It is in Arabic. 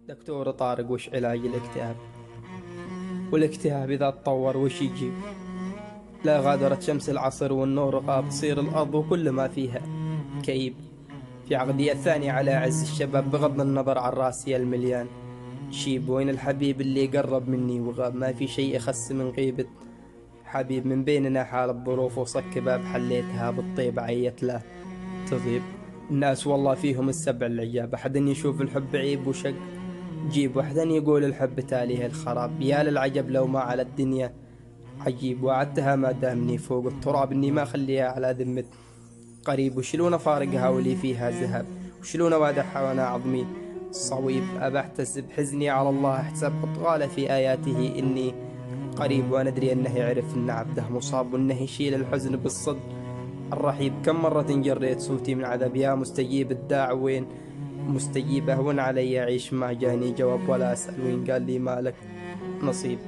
دكتور طارق، وش علاج الاكتئاب؟ والاكتئاب إذا تطور وش يجيب؟ لا غادرت شمس العصر والنور غاب، تصير الأرض وكل ما فيها كئيب. في عقدي الثاني على عز الشباب، بغض النظر عن راسي المليان شيب. وين الحبيب اللي قرب مني وغاب؟ ما في شيء أخس من غيبة حبيب. من بيننا حالة ظروف وصك باب، حليتها بالطيب عيت له تضيب. الناس والله فيهم السبع العجاب، أحد يشوف الحب عيب وشق جيب، وحدا يقول الحب تاليه الخراب. يا للعجب لو ما على الدنيا عجيب، وعدتها ما دامني فوق التراب اني ما اخليها على ذمة قريب. وشلون فارقها ولي فيها ذهب، وشلون وادعها وانا عظمي صويب. ابى احتسب حزني على الله، احسب قال في اياته اني قريب. وانا ادري انه يعرف ان عبده مصاب، وانه يشيل الحزن بالصدق الرحيب. كم مرة جريت صوتي من عذاب، يا مستجيب الداع وين مستجيب؟ اهون علي اعيش ما جاني جواب، ولا اسال وين قال لي مالك نصيب.